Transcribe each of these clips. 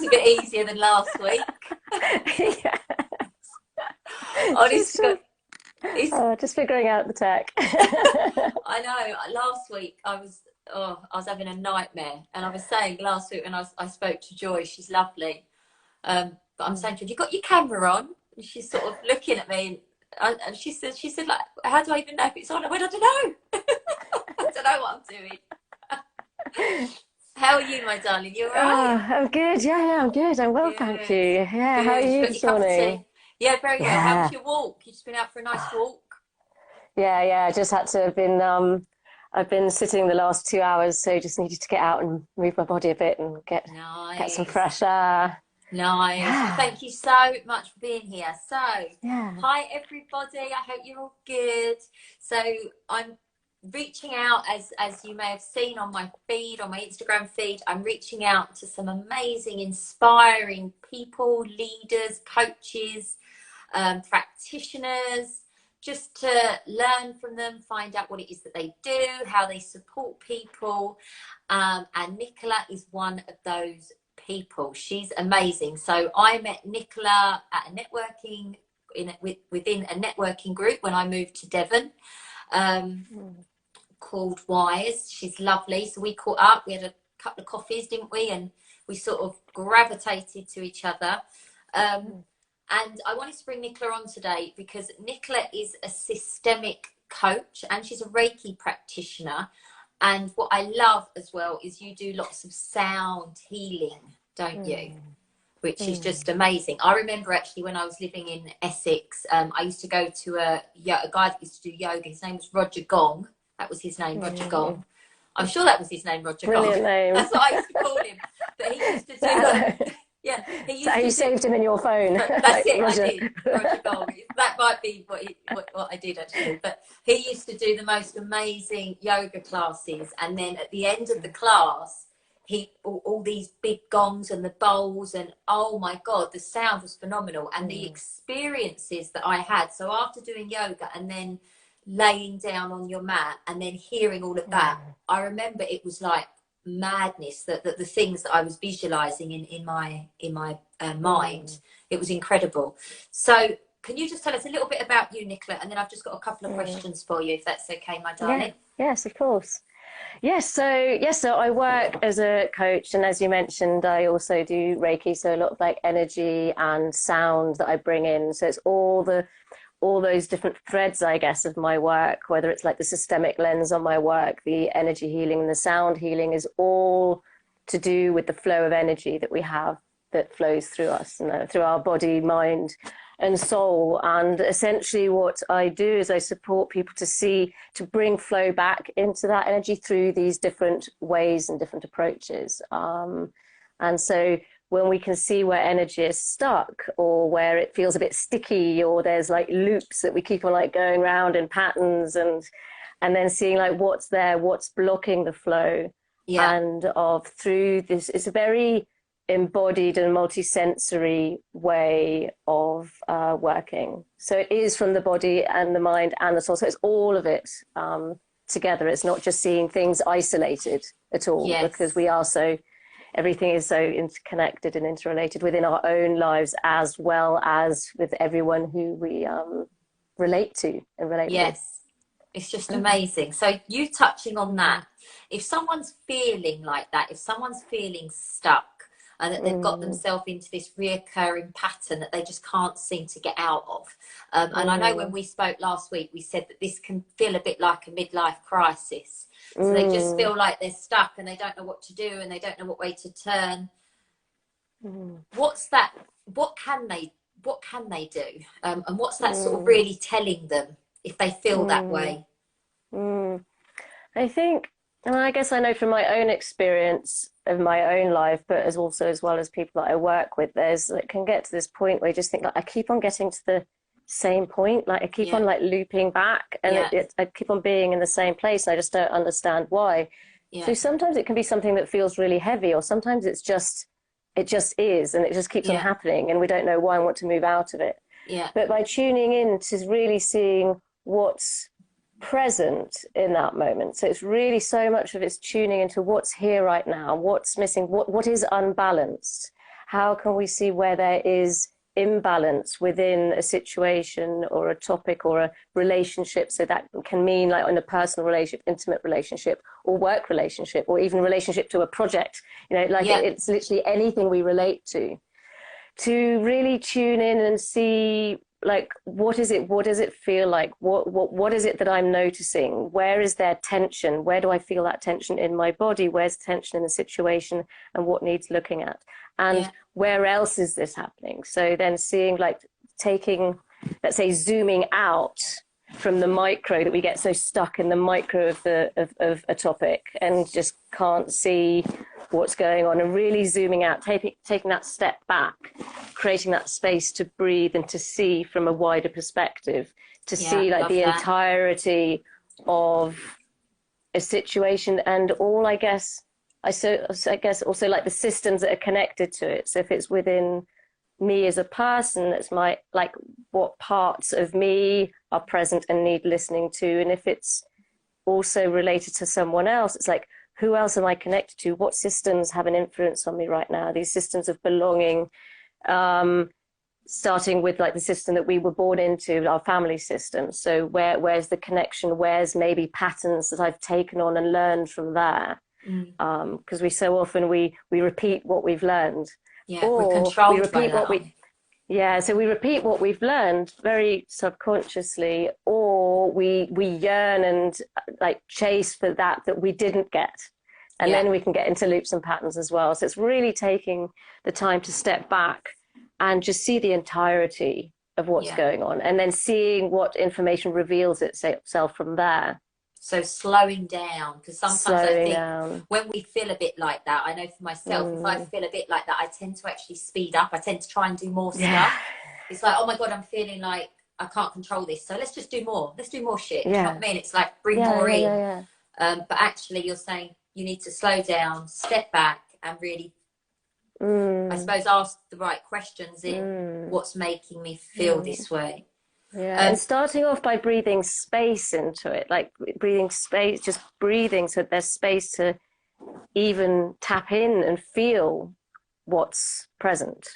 a bit easier than last week. Yes. Honestly, it's, Just figuring out the tech. I know. Last week I was having a nightmare, and I was saying last week when I spoke to Joy, she's lovely. But I'm saying to her, "You got your camera on?" And she's sort of looking at me, and she said, like, "How do I even know if it's on?" I went, "I don't know. I don't know what I'm doing." How are you, my darling? You all right? I'm good. Yeah, I'm good. I'm well, thank Good, you. Yeah, how are good. You you got your this cup of morning? tea? Yeah, very well. How was Yeah. your walk? You just been out for a nice walk? Yeah. I just had to have been I've been sitting the last 2 hours, so just needed to get out and move my body a bit and get some Nice. fresh air. Nice. Well, Yeah. thank you so much for being here. So, Yeah. hi everybody. I hope you're all good. So, I'm reaching out, as you may have seen on my feed, on my Instagram feed. I'm reaching out to some amazing, inspiring people, leaders, coaches, practitioners, just to learn from them, find out what it is that they do, how they support people. And Nicola is one of those people. She's amazing. So I met Nicola at a networking within a networking group when I moved to Devon, called Wise. She's lovely. So we caught up. We had a couple of coffees, didn't we? And we sort of gravitated to each other. And I wanted to bring Nicola on today because Nicola is a systemic coach and she's a Reiki practitioner. And what I love as well is you do lots of sound healing, don't you? Which is just amazing. I remember actually when I was living in Essex, I used to go to a guy that used to do yoga. His name was Roger Gong. That was his name, Roger Gong. I'm sure that was his name, Roger Gong. Brilliant name. That's what I used to call him. But he used to do yeah, he used So to you saved him in your phone. That's it, Roger. I did. Roger Gong. That might be what I did actually. But he used to do the most amazing yoga classes, and then at the end of the class, all these big gongs and the bowls, and oh my god, the sound was phenomenal, and the experiences that I had. So after doing yoga and then laying down on your mat and then hearing all of that, I remember it was like madness, that the things that I was visualizing in my mind. It was incredible. So can you just tell us a little bit about you, Nicola, and then I've just got a couple of questions for you, if that's okay, my darling. Yes, of course. So I work as a coach, and as you mentioned, I also do Reiki, so a lot of like energy and sound that I bring in. So it's all those different threads, I guess, of my work, whether it's like the systemic lens on my work, the energy healing and the sound healing, is all to do with the flow of energy that we have that flows through us, through our body, mind and soul. And essentially what I do is I support people to bring flow back into that energy through these different ways and different approaches. And so when we can see where energy is stuck, or where it feels a bit sticky, or there's like loops that we keep on like going around in patterns, and then seeing like what's there, what's blocking the flow. And through this, it's a very embodied and multisensory way of working. So it is from the body and the mind and the soul. So it's all of it together. It's not just seeing things isolated at all, because everything is so interconnected and interrelated within our own lives, as well as with everyone who we relate to and relate with. It's just amazing. So you touching on that, if someone's feeling like that, if someone's feeling stuck, and that they've got themselves into this reoccurring pattern that they just can't seem to get out of. And I know when we spoke last week, we said that this can feel a bit like a midlife crisis. So they just feel like they're stuck and they don't know what to do and they don't know what way to turn. What's that? What can they do? And what's that sort of really telling them if they feel that way? I think, and I guess I know from my own experience of my own life, but as well as people that I work with, it can get to this point where you just think, like, I keep on getting to the same point, like I keep on like looping back, and I keep on being in the same place, and I just don't understand why. So sometimes it can be something that feels really heavy, or sometimes it just is, and it just keeps on happening, and we don't know why and want to move out of it. But by tuning in to really seeing what's present in that moment, so it's really so much of it's tuning into what's here right now, what's missing, what is unbalanced, how can we see where there is imbalance within a situation or a topic or a relationship? So that can mean like in a personal relationship, intimate relationship, or work relationship, or even relationship to a project, you know, like it's literally anything we relate to really tune in and see, like, what does it feel like, what is it that I'm noticing, where is there tension, where do I feel that tension in my body, where's tension in the situation, and what needs looking at, and where else is this happening? So then seeing, like, taking, let's say, zooming out from the micro, that we get so stuck in the micro of a topic and just can't see what's going on, and really zooming out, taking that step back, creating that space to breathe and to see from a wider perspective, to see like the entirety of a situation, and all, I guess, I guess also like the systems that are connected to it. So if it's within me as a person, that's my, like, what parts of me are present and need listening to, and if it's also related to someone else, it's like, who else am I connected to? What systems have an influence on me right now? These systems of belonging, starting with like the system that we were born into, our family system. So where's the connection? Where's maybe patterns that I've taken on and learned from there? Because we so often we repeat what we've learned, or we're controlled, we repeat what we. Yeah, so we repeat what we've learned very subconsciously, or we yearn and like chase for that we didn't get. And then we can get into loops and patterns as well. So it's really taking the time to step back and just see the entirety of what's going on, and then seeing what information reveals itself from there. So slowing down, because sometimes I think when we feel a bit like that, I know for myself, if I feel a bit like that, I tend to actually speed up. I tend to try and do more stuff. It's like, oh my God, I'm feeling like I can't control this. So let's just do more. Let's do more shit. Do you know what I mean? It's like bring more in. But actually you're saying you need to slow down, step back, and really, I suppose, ask the right questions in what's making me feel this way. And starting off by breathing space into it, like breathing space, just breathing so there's space to even tap in and feel what's present.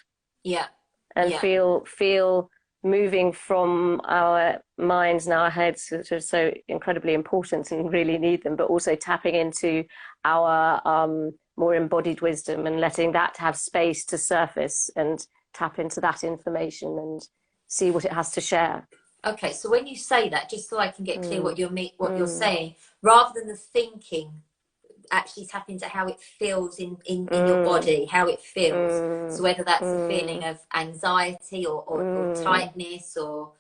And feel moving from our minds and our heads, which are so incredibly important and really need them, but also tapping into our more embodied wisdom and letting that have space to surface and tap into that information and see what it has to share. Okay, so when you say that, just so I can get clear what you're saying, rather than the thinking, actually tap into how it feels in your body, how it feels. So whether that's a feeling of anxiety or tightness or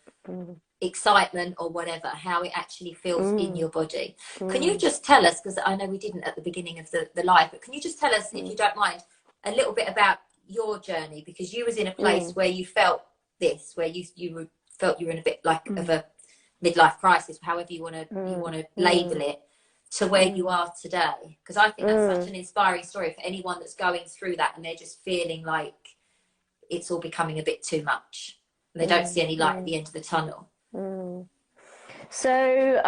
excitement or whatever, how it actually feels in your body. Can you just tell us, because I know we didn't at the beginning of the live, but can you just tell us, if you don't mind, a little bit about your journey? Because you was in a place where you felt this, where you felt you were in a bit like of a midlife crisis, however you want to label it, to where you are today. Because I think that's such an inspiring story for anyone that's going through that and they're just feeling like it's all becoming a bit too much and they don't see any light at the end of the tunnel. So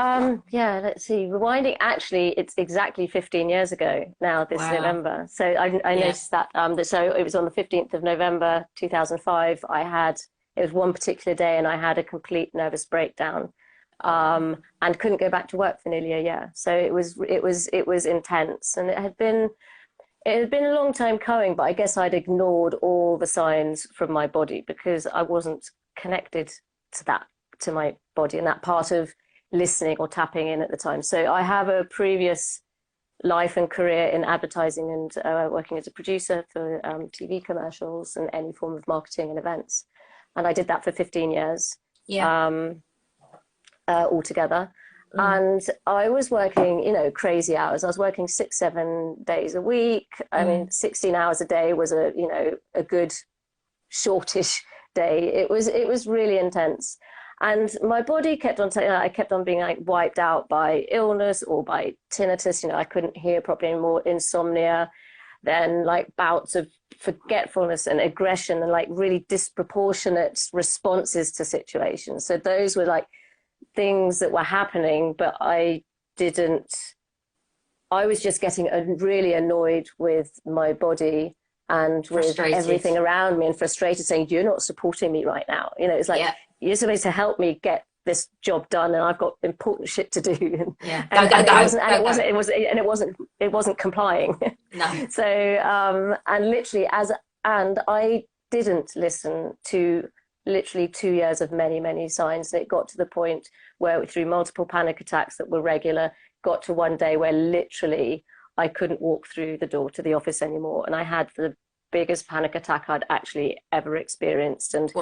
let's see, rewinding, actually it's exactly 15 years ago now this November. So I noticed that so it was on the 15th of November 2005. It was one particular day and I had a complete nervous breakdown, and couldn't go back to work for nearly a year. So it was intense, and it had been a long time coming, but I guess I'd ignored all the signs from my body because I wasn't connected to my body and that part of listening or tapping in at the time. So I have a previous life and career in advertising and working as a producer for TV commercials and any form of marketing and events. And I did that for 15 years altogether. And I was working, crazy hours. I was working 6-7 days a week. I mean, 16 hours a day was a good shortish day. It was really intense. And my body kept on saying, I kept on being like wiped out by illness or by tinnitus. I couldn't hear properly anymore, insomnia, then like bouts of forgetfulness and aggression and like really disproportionate responses to situations. So those were like things that were happening, but I was just getting really annoyed with my body and with everything around me, and frustrated, saying, you're not supporting me right now. You know, it's like, you're supposed to help me get this job done, and I've got important shit to do. It wasn't complying. No. So, and literally and I didn't listen to literally 2 years of many, many signs. And it got to the point where, through multiple panic attacks that were regular, got to one day where literally I couldn't walk through the door to the office anymore. And I had the biggest panic attack I'd actually ever experienced. And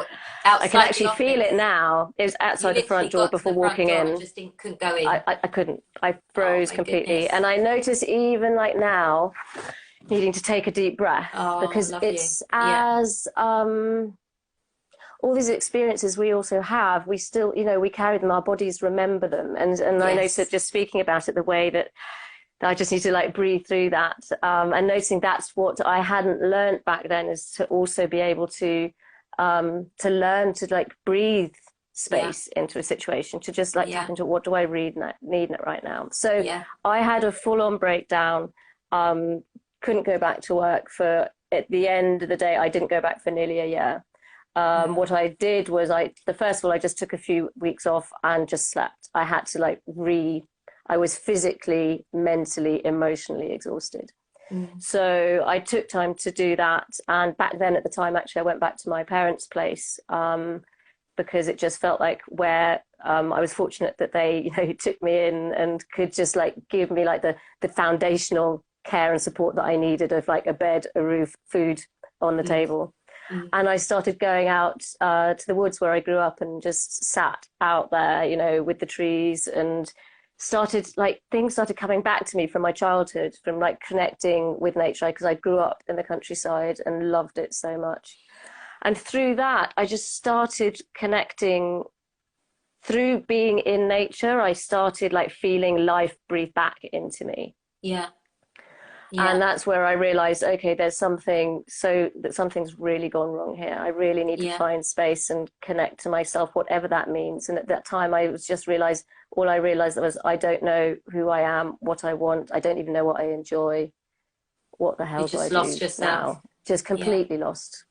I can actually feel it now. It was outside the front door before walking in. Just couldn't go in. I couldn't. I froze completely. Goodness. And I notice even like now, needing to take a deep breath, because it's as all these experiences we also have, we still, you know, we carry them, our bodies remember them. And I noticed that just speaking about it, the way that I just need to like breathe through that, and noticing that's what I hadn't learned back then, is to also be able to learn to like breathe space into a situation, to just like tap into what do I need right now. So I had a full-on breakdown, couldn't go back to work for, at the end of the day, I didn't go back for nearly a year. What I did was first of all, I just took a few weeks off and just slept. I had to like I was physically, mentally, emotionally exhausted. So I took time to do that. And back then at the time, actually, I went back to my parents' place, because it just felt like where I was fortunate that they, you know, took me in and could just like give me like the foundational care and support that I needed, of like a bed, a roof, food on the table. And I started going out to the woods where I grew up, and just sat out there, you know, with the trees, and things started coming back to me from my childhood, from like connecting with nature, because I grew up in the countryside and loved it so much. And through that, I just started connecting. Through being in nature, I started like feeling life breathe back into me. And that's where I realized, okay, something's really gone wrong here. I really need to find space and connect to myself, whatever that means. And at that time, all I realized was, I don't know who I am, what I want. I don't even know what I enjoy. What the hell do I do now? Just completely lost.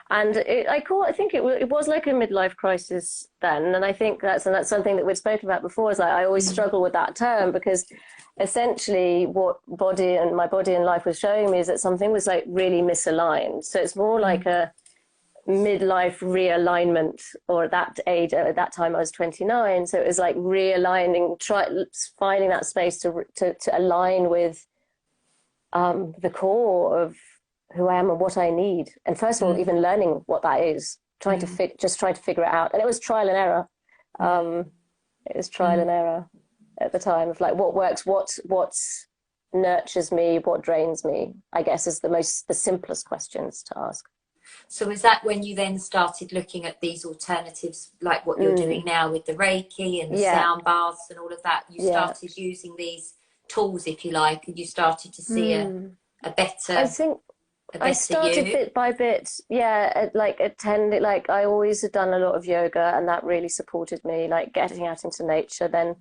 And I think it was like a midlife crisis then. And I think that's something that we'd spoken about before, is like, I always struggle with that term, because essentially what my body and life was showing me is that something was like really misaligned. So it's more like a midlife realignment, or at that time I was 29. So it was like realigning, finding that space to align with the core of who I am and what I need. And first of all, even learning what that is, trying to figure it out. And it was trial and error. At the time, of like what works, what nurtures me, what drains me, I guess, is the simplest questions to ask. So is that when you then started looking at these alternatives, like what you're doing now with the Reiki and the sound baths and all of that? You started using these tools, if you like, and you started to see a better. I think I started bit by bit, attending. Like, I always had done a lot of yoga, and that really supported me, like getting out into nature. Then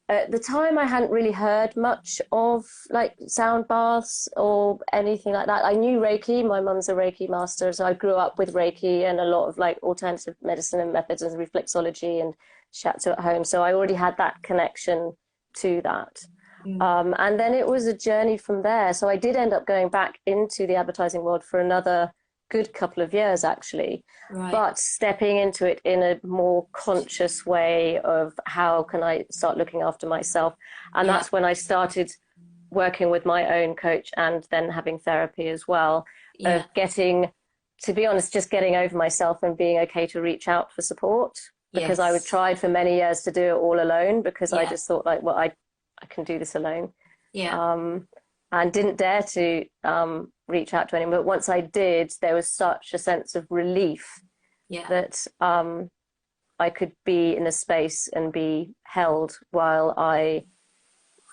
at the time, I hadn't really heard much of like sound baths or anything like that. I knew Reiki. My mum's a Reiki master, so I grew up with Reiki and a lot of like alternative medicine and methods and reflexology and shiatsu at home. So I already had that connection to that. And then it was a journey from there. So I did end up going back into the advertising world for another good couple of years, actually, but stepping into it in a more conscious way of how can I start looking after myself. And that's when I started working with my own coach, and then having therapy as well, of getting, to be honest, just getting over myself and being okay to reach out for support, because I would tried for many years to do it all alone, because I just thought like, well, I can do this alone. And didn't dare to reach out to anyone. But once I did, there was such a sense of relief that I could be in a space and be held while I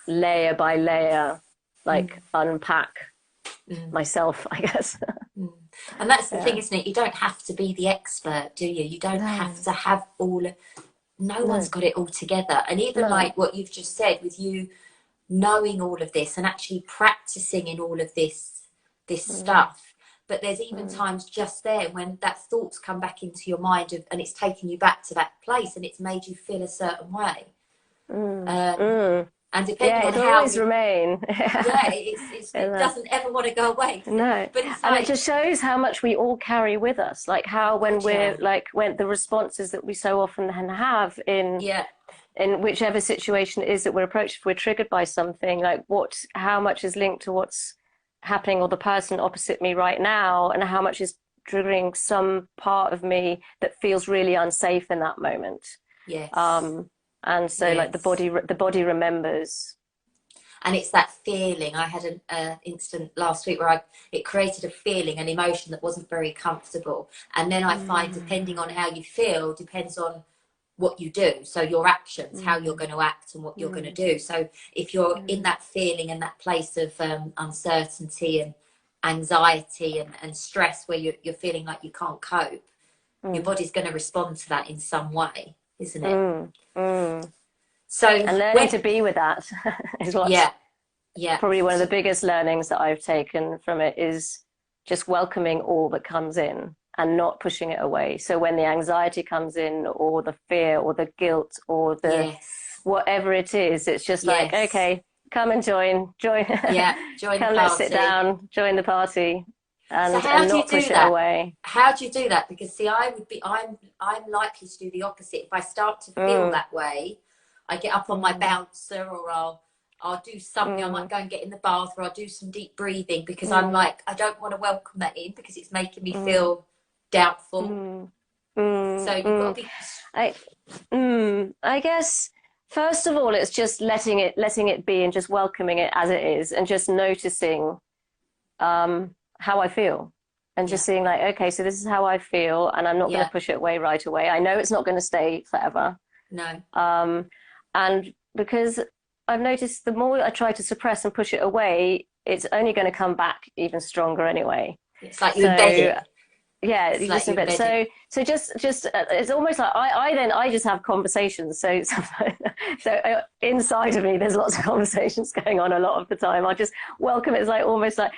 layer by layer, like unpack myself, I guess. And that's the thing, isn't it? You don't have to be the expert, do you? You don't have to have no one's got it all together. And even like what you've just said, with you knowing all of this and actually practicing in all of this this Mm. stuff. But there's even times just there when that thoughts come back into your mind and it's taken you back to that place and it's made you feel a certain way. And depending Yeah, on it'll how always you, remain. yeah, it doesn't ever want to go away, does it? No, But it's and it like, just shows how much we all carry with us. Like how when God, yeah, we're like when the responses that we so often have yeah, in whichever situation it is that we're approached, if we're triggered by something, like how much is linked to what's happening or the person opposite me right now, and how much is triggering some part of me that feels really unsafe in that moment. yes, And so like yes. the body remembers. And it's that feeling. I had an instant last week where it created a feeling, an emotion that wasn't very comfortable. And then I find, depending on how you feel, depends on what you do. So your actions, how you're going to act and what you're going to do. So if you're in that feeling and that place of uncertainty and anxiety and stress where you're feeling like you can't cope, your body's going to respond to that in some way, isn't it? So And learning when, to be with that is what's yeah, yeah, probably one of the biggest learnings that I've taken from it, is just welcoming all that comes in and not pushing it away. So when the anxiety comes in, or the fear or the guilt or the yes, whatever it is, it's just like, yes, okay, come and join, yeah, join the come, let's sit party. down, join the party, So how and do you not do push it that? away. How do you do that? Because see, I'm likely to do the opposite. If I start to feel that way, I get up on my bouncer, or I'll do something. I might go and get in the bath, or I'll do some deep breathing, because I'm like, I don't want to welcome that in because it's making me feel doubtful. So you've got to be, I, I guess first of all, it's just letting it be and just welcoming it as it is, and just noticing how I feel, and yeah, just seeing like, okay, so this is how I feel, and I'm not going yeah, to push it away right away. I know it's not going to stay forever. no, And because I've noticed the more I try to suppress and push it away, it's only going to come back even stronger anyway. it's like you embed So it. yeah, It's you like just a you bit. embed it. So just it's almost like I just have conversations. So inside of me, there's lots of conversations going on a lot of the time. I just welcome it. It's like almost like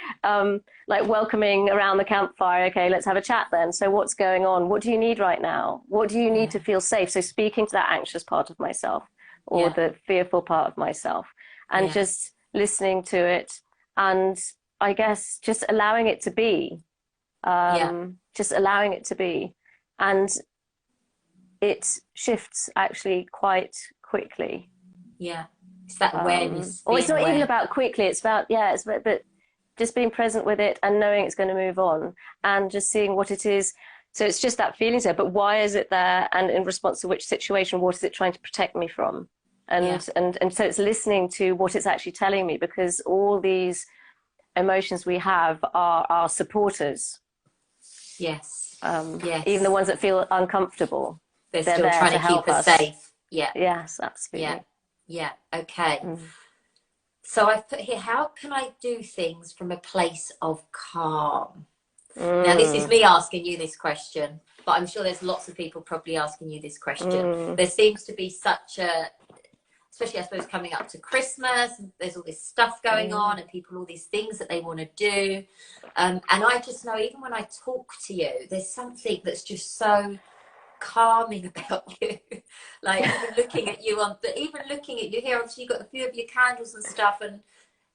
welcoming around the campfire. Okay, let's have a chat then. So what's going on? What do you need right now? What do you need to feel safe? So speaking to that anxious part of myself, or Yeah, the fearful part of myself, and yeah, just listening to it, and I guess just allowing it to be, yeah, just allowing it to be. And it shifts actually quite quickly. yeah. It's that awareness, Or it's being not even aware. about quickly, it's about, yeah, but just being present with it and knowing it's going to move on, and just seeing what it is. So it's just that feeling there, but why is it there? And in response to which situation, what is it trying to protect me from? Yeah, And so it's listening to what it's actually telling me, because all these emotions we have are our supporters. yes, Even the yes. ones that feel uncomfortable, They're they're still there trying to to keep help us us. safe. Yeah, Yes, yeah, absolutely. yeah. Okay. So I've put here, how can I do things from a place of calm? Now, this is Mm, me asking you this question, but I'm sure there's lots of people probably asking you this question. mm, There seems to be such a, especially I suppose coming up to Christmas, and there's all this stuff going on, mm, and people all these things that they want to do. And I just know, even when I talk to you, there's something that's just so calming about you. Like even looking at you on, but even looking at you here, obviously you've got a few of your candles and stuff, and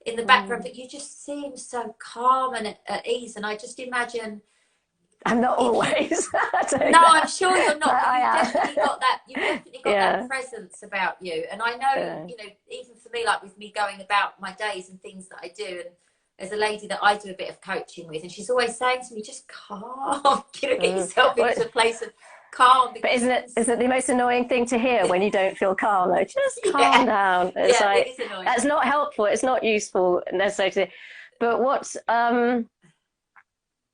in the background, mm. but you just seem so calm and at ease. And I just imagine I'm not if you, always doing no, I'm that, sure you're but not, but you've definitely I got that, you've definitely am. got that Yeah. presence about you. And I know, Uh, you know, even for me, like with me going about my days and things that I do, and there's a lady that I do a bit of coaching with, and she's always saying to me, just calm, you know, get yourself well, into a place of calm, but because you can, isn't it the most annoying thing to hear when you don't feel calm? Like, just calm yeah, down. It's yeah, it like, is annoying. that's not helpful. It's not useful necessarily. But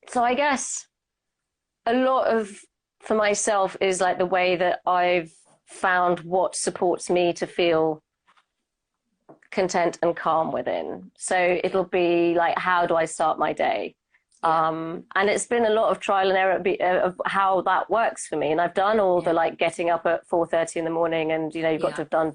so I guess a lot of, for myself, is like the way that I've found what supports me to feel content and calm within. So Yeah, it'll be like, how do I start my day? And it's been a lot of trial and error of how that works for me. And I've done all the like getting up at 4:30 in the morning, and you know you've got to have done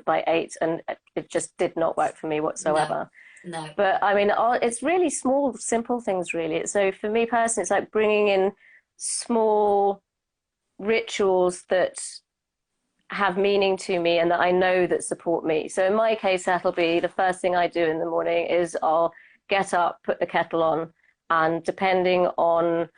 by 8, and it just did not work for me whatsoever. No. But I mean, it's really small, simple things, really. So for me personally, it's like bringing in small rituals that have meaning to me and that I know that support me. So in my case, that'll be the first thing I do in the morning is I'll get up, put the kettle on, and depending on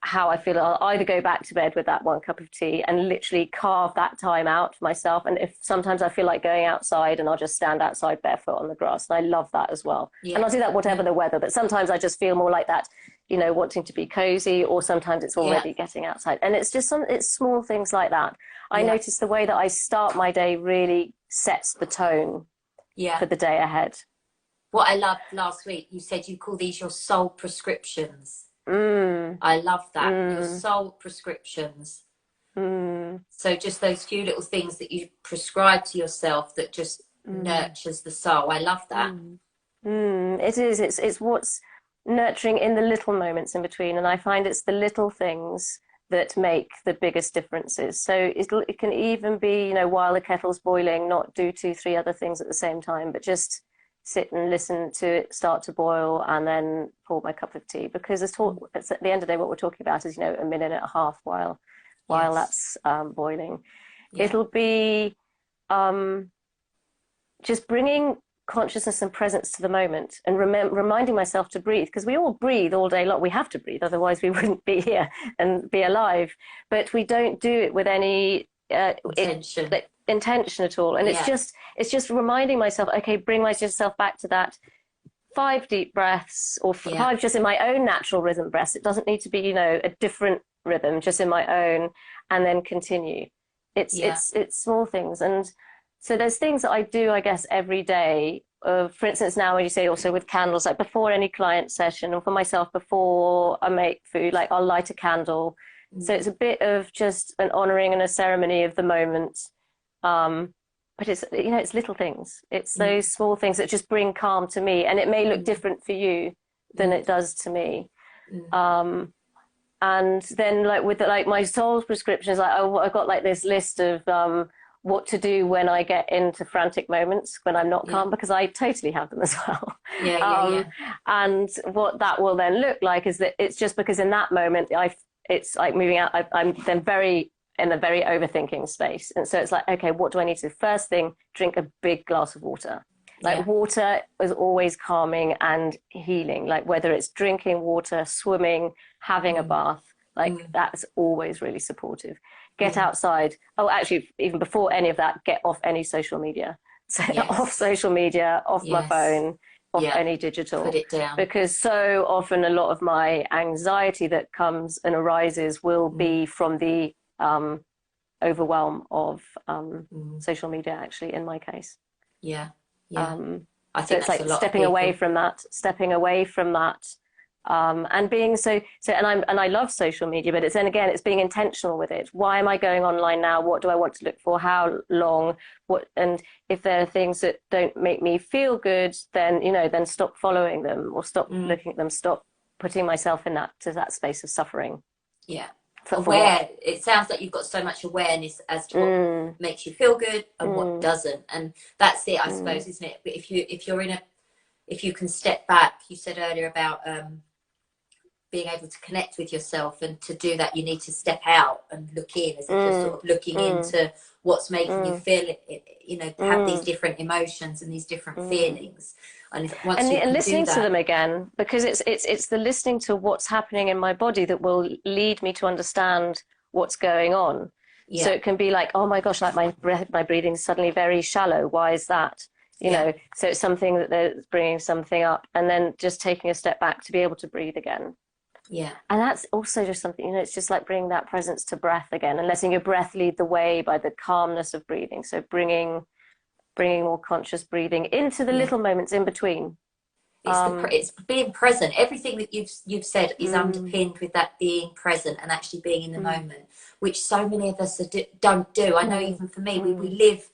how I feel, I'll either go back to bed with that 1 cup of tea and literally carve that time out for myself. And if sometimes I feel like going outside, and I'll just stand outside barefoot on the grass. And I love that as well. Yeah. And I'll do that whatever the weather, but sometimes I just feel more like that, you know, wanting to be cozy, or sometimes it's already getting outside. And it's just it's small things like that. I notice the way that I start my day really sets the tone for the day ahead. What I loved last week, you said you call these your soul prescriptions. I love that. Your soul prescriptions. So just those few little things that you prescribe to yourself that just nurtures the soul. I love that. It is. It's what's nurturing in the little moments in between. And I find it's the little things that make the biggest differences. So it can even be, you know, while the kettle's boiling, not do 2, 3 other things at the same time, but just sit and listen to it start to boil and then pour my cup of tea. Because it's at the end of the day, what we're talking about is, you know, a minute and a half while that's boiling. It'll be just bringing consciousness and presence to the moment, and reminding myself to breathe, because we all breathe all day long. We have to breathe, otherwise we wouldn't be here and be alive. But we don't do it with any intention at all. And it's just reminding myself, okay, bring myself back to that 5 deep breaths, or 5 just in my own natural rhythm breaths. It doesn't need to be, you know, a different rhythm, just in my own, and then continue. It's small things. And so there's things that I do, I guess, every day. For instance, now when you say also with candles, like before any client session, or for myself before I make food, like I'll light a candle. So it's a bit of just an honoring and a ceremony of the moment. But it's, you know, it's little things. It's those small things that just bring calm to me. And it may look different for you than it does to me. And then like with like my soul's prescriptions, like I've got like this list of what to do when I get into frantic moments when I'm not calm, because I totally have them as well. And what that will then look like is that it's just because in that moment it's like moving out. I'm then in a very overthinking space, and so it's like, okay, what do I need to do? First thing, drink a big glass of water. Like water is always calming and healing. Like whether it's drinking water, swimming, having a bath, like that's always really supportive. Get outside. Oh, actually, even before any of that, get off any social media. So off social media, off my phone, off any digital. Put it down. Because so often a lot of my anxiety that comes and arises will be from the overwhelm of social media, actually, in my case. I think so it's like stepping away from that, and being and I love social media, but it's, and again, it's being intentional with it. Why am I going online now? What do I want to look for? How long? And if there are things that don't make me feel good, then, you know, then stop following them, or stop looking at them, stop putting myself in that space of suffering. It sounds like you've got so much awareness as to what makes you feel good and what doesn't, and that's it, I suppose, isn't it? But if you can step back, you said earlier about being able to connect with yourself, and to do that you need to step out and look in, as if you're sort of looking into what's making you feel it, you know, have these different emotions and these different feelings, and listening to them again, because it's the listening to what's happening in my body that will lead me to understand what's going on. So it can be like, oh my gosh, like my breathing is suddenly very shallow. Why is that? You know, so it's something that's bringing something up, and then just taking a step back to be able to breathe again. And that's also just something, you know, it's just like bringing that presence to breath again, and letting your breath lead the way by the calmness of breathing. So bringing more conscious breathing into the little moments in between. It's being present. Everything that you've said is underpinned with that being present and actually being in the moment, which so many of us don't do. I know even for me, we live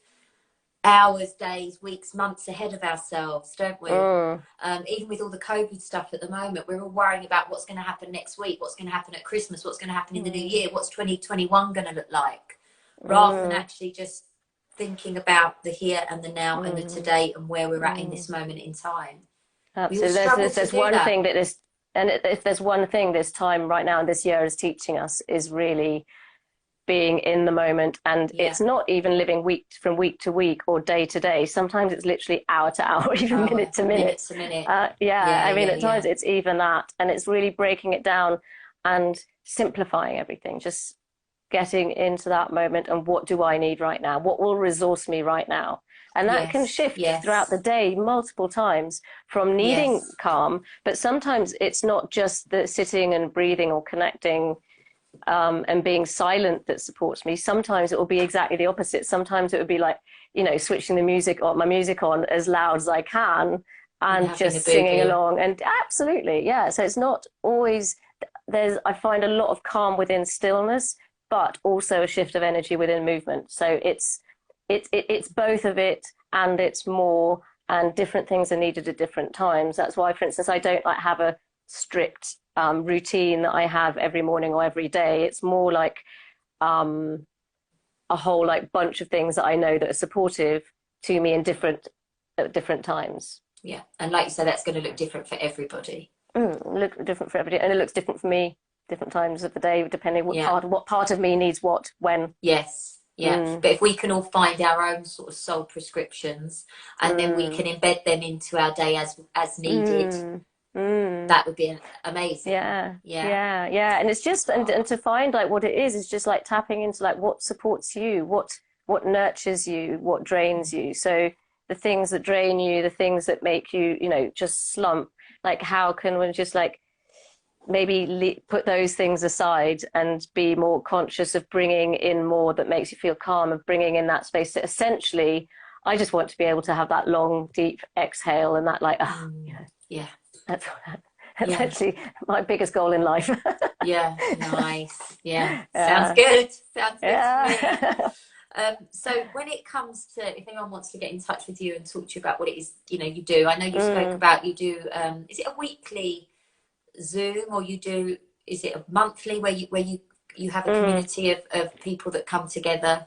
hours, days, weeks, months ahead of ourselves, don't we? Mm. Even with all the COVID stuff at the moment, we're all worrying about what's going to happen next week, what's going to happen at Christmas, what's going to happen in the new year, what's 2021 going to look like, rather than actually just thinking about the here and the now and the today and where we're at in this moment in time. We all Absolutely. struggle to There's do one that. thing that this, and if there's one thing this time right now, this year is teaching us, is really being in the moment. And Yeah. it's not even living from week to week or day to day. Sometimes it's literally hour to hour, even minute to minute. Minute to minute. I mean, at times it's even that. And it's really breaking it down and simplifying everything, just getting into that moment and what do I need right now? What will resource me right now? And that can shift throughout the day multiple times from needing calm, but sometimes it's not just the sitting and breathing or connecting and being silent that supports me. Sometimes it will be exactly the opposite. Sometimes it would be like, you know, switching my music on as loud as I can and just singing along. And absolutely, yeah. So it's not always, I find a lot of calm within stillness, but also a shift of energy within movement. So it's both of it, and it's more, and different things are needed at different times. That's why, for instance, I don't like have a strict routine that I have every morning or every day. It's more like a whole like bunch of things that I know that are supportive to me in at different times. Yeah, and like you said, that's going to look different for everybody. Look different for everybody, and it looks different for me different times of the day, depending what part of me needs what when. But if we can all find our own sort of soul prescriptions, and then we can embed them into our day as needed, that would be amazing. Yeah. And it's just and to find like what it is just like tapping into like what supports you, what nurtures you, what drains you. So the things that drain you, the things that make you, you know, just slump, like how can we just like maybe put those things aside and be more conscious of bringing in more that makes you feel calm, of bringing in that space. So essentially, I just want to be able to have that long, deep exhale and that like, you know, that's actually my biggest goal in life. Nice. Sounds good. Sounds good to me. So when it comes to, if anyone wants to get in touch with you and talk to you about what it is, you know, you do, I know you spoke about, you do, is it a weekly Zoom, or is it a monthly where you have a community of people that come together?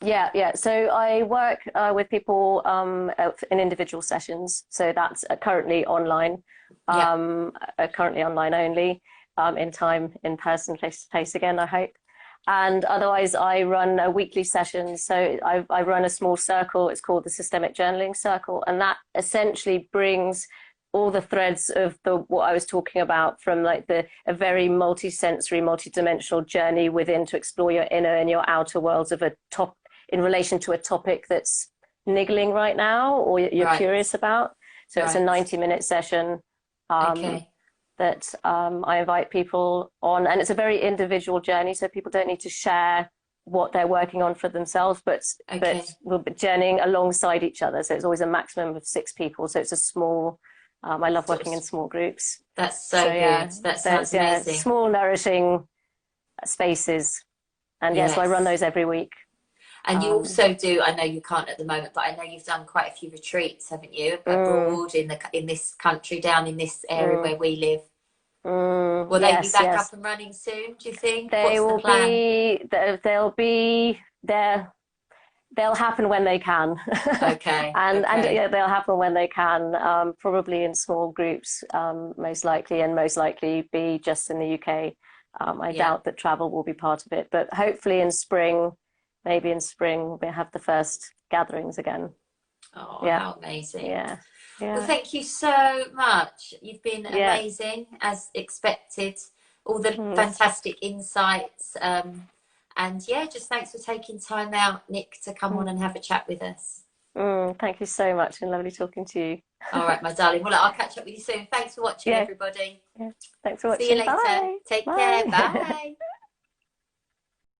So I work with people in individual sessions, so that's currently online, currently online only, in person, face to face again, I hope. And otherwise I run weekly sessions. So I run a small circle, it's called the Systemic Journaling Circle, and that essentially brings all the threads of what I was talking about, from like a very multi-sensory, multi-dimensional journey within to explore your inner and your outer worlds in relation to a topic that's niggling right now or you're curious about. So it's a 90-minute session that I invite people on, and it's a very individual journey. So people don't need to share what they're working on for themselves, but we'll be journeying alongside each other. So it's always a maximum of 6 people. So it's a small, I love working in small groups. That's so good. That sounds amazing. Small, nourishing spaces. And so I run those every week. And you also do, I know you can't at the moment, but I know you've done quite a few retreats, haven't you? Abroad, in this country, down in this area where we live. Will they be back up and running soon, do you think? They'll be there. They'll happen when they can. And they'll happen when they can, probably in small groups, most likely be just in the UK. I doubt that travel will be part of it, but hopefully maybe in spring we'll have the first gatherings again. How amazing. Well, thank you so much. You've been amazing, as expected. All the fantastic insights. And just thanks for taking time out, Nick, to come on and have a chat with us. Thank you so much, and lovely talking to you. All right, my darling. Well, I'll catch up with you soon. Thanks for watching, everybody. Thanks for watching. See you later. Bye. Take care. Bye.